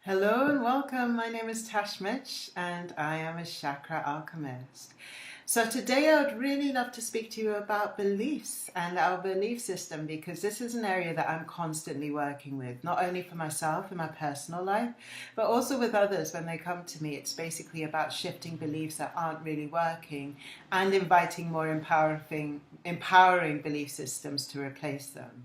Hello and welcome. My name is Tash Mitch and I am a chakra alchemist. So today I would really love to speak to you about beliefs and our belief system, because this is an area that I'm constantly working with, not only for myself in my personal life, but also with others when they come to me. It's basically about shifting beliefs that aren't really working and inviting more empowering belief systems to replace them.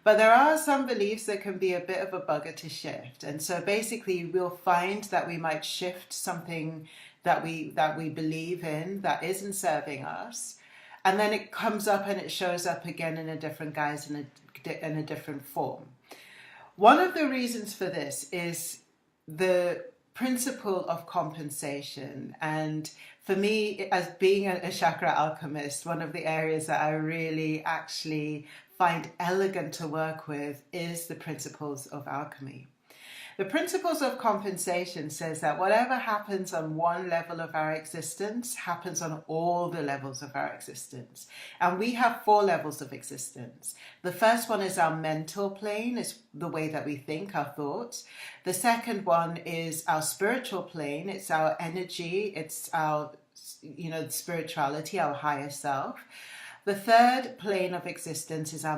But there are some beliefs that can be a bit of a bugger to shift. And so basically we'll find that we might shift something that we believe in that isn't serving us. And then it comes up and it shows up again in a different guise, in a different form. One of the reasons for this is the principle of compensation. And for me, as being a chakra alchemist, one of the areas that I really actually find elegant to work with is the principles of alchemy. The principles of compensation says that whatever happens on one level of our existence happens on all the levels of our existence. And we have 4 levels of existence. The first one is our mental plane, is the way that we think, our thoughts. The second one is our spiritual plane. It's our energy. It's our, spirituality, our higher self. The third plane of existence is our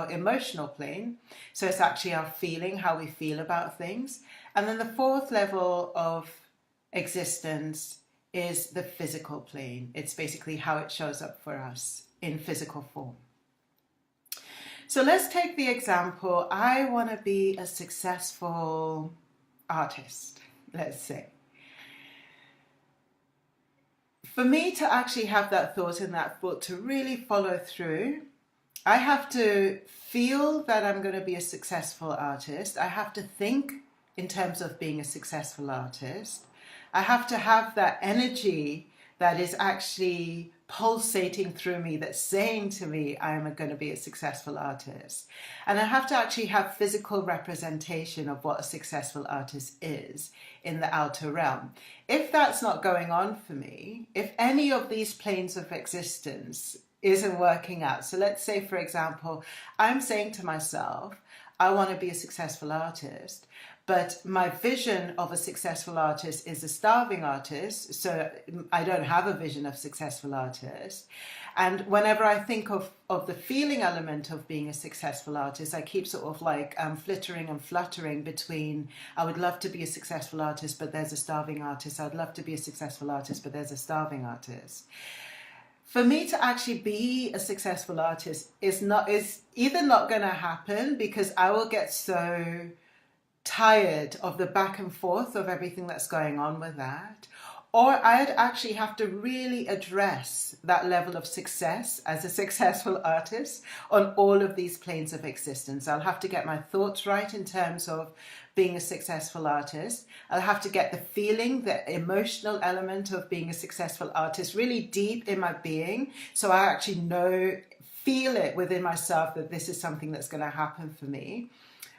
emotional plane. So it's actually our feeling, how we feel about things. And then the fourth level of existence is the physical plane. It's basically how it shows up for us in physical form. So let's take the example. I want to be a successful artist, let's say. For me to actually have that thought and that thought to really follow through, I have to feel that I'm going to be a successful artist. I have to think in terms of being a successful artist. I have to have that energy that is actually pulsating through me, that's saying to me, I'm going to be a successful artist. And I have to actually have physical representation of what a successful artist is in the outer realm. If that's not going on for me, if any of these planes of existence isn't working out, so let's say, for example, I'm saying to myself, I want to be a successful artist, but my vision of a successful artist is a starving artist, so I don't have a vision of successful artist. And whenever I think of the feeling element of being a successful artist, I keep sort of like flittering and fluttering between, I would love to be a successful artist, but there's a starving artist. I'd love to be a successful artist, but there's a starving artist. For me to actually be a successful artist is either not going to happen, because I will get so tired of the back and forth of everything that's going on with that, or I'd actually have to really address that level of success as a successful artist on all of these planes of existence. I'll have to get my thoughts right in terms of being a successful artist. I'll have to get the feeling, the emotional element of being a successful artist really deep in my being, so I actually feel it within myself that this is something that's going to happen for me.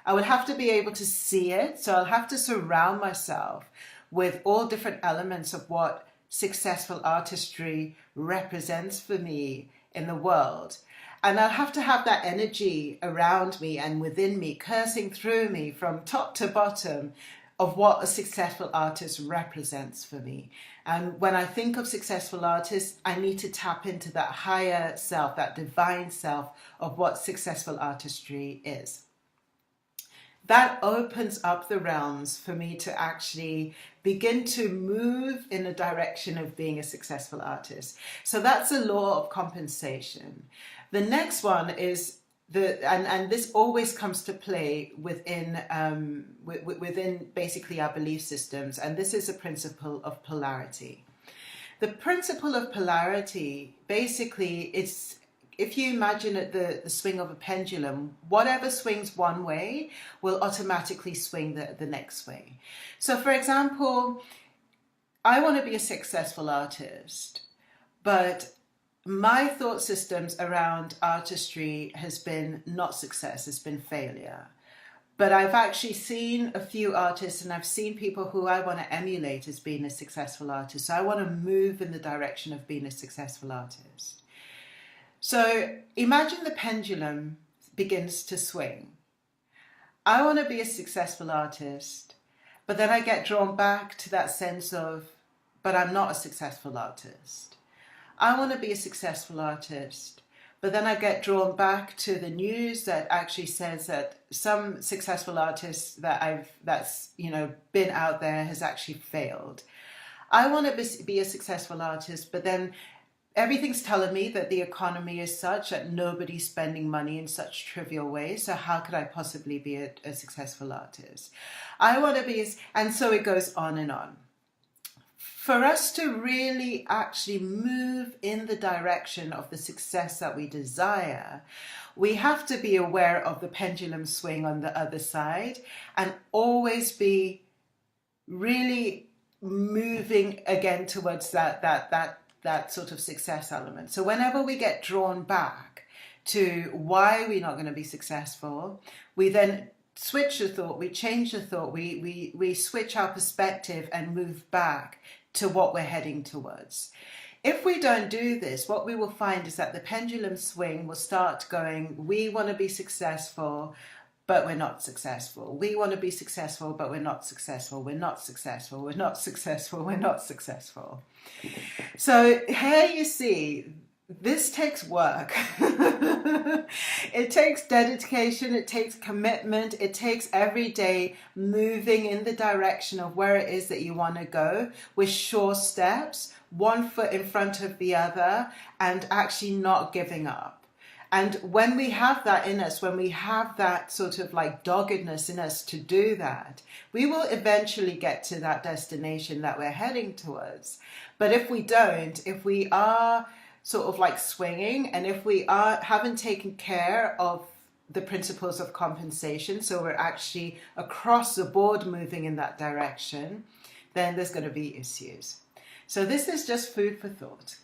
I would have to be able to see it, so I'll have to surround myself with all different elements of what successful artistry represents for me in the world. And I'll have to have that energy around me and within me, coursing through me from top to bottom, of what a successful artist represents for me. And when I think of successful artists, I need to tap into that higher self, that divine self of what successful artistry is. That opens up the realms for me to actually begin to move in the direction of being a successful artist. So that's a law of compensation. The next one is and this always comes to play within basically our belief systems, and this is a principle of polarity. The principle of polarity basically is, if you imagine it, the swing of a pendulum, whatever swings one way will automatically swing the next way. So for example, I want to be a successful artist, but my thought systems around artistry has been not success, has been failure. But I've actually seen a few artists, and I've seen people who I want to emulate as being a successful artist. So I want to move in the direction of being a successful artist. So imagine the pendulum begins to swing. I want to be a successful artist, but then I get drawn back to that sense of, but I'm not a successful artist. I want to be a successful artist, but then I get drawn back to the news that actually says that some successful artists that's been out there has actually failed. I want to be a successful artist, but then everything's telling me that the economy is such that nobody's spending money in such trivial ways. So how could I possibly be a successful artist? I want to be, and so it goes on and on. For us to really actually move in the direction of the success that we desire, we have to be aware of the pendulum swing on the other side and always be really moving again towards that sort of success element. So whenever we get drawn back to why we're not going to be successful, we then switch the thought, we change the thought, we switch our perspective and move back to what we're heading towards. If we don't do this, what we will find is that the pendulum swing will start going, we want to be successful, but we're not successful. We want to be successful, but we're not successful. We're not successful. We're not successful. We're not successful. So here you see, this takes work. It takes dedication. It takes commitment. It takes every day moving in the direction of where it is that you want to go with sure steps, one foot in front of the other, and actually not giving up. And when we have that in us, when we have that sort of like doggedness in us to do that, we will eventually get to that destination that we're heading towards. But if we don't, if we are sort of like swinging, and if we haven't taken care of the principles of compensation, so we're actually across the board moving in that direction, then there's going to be issues. So this is just food for thought.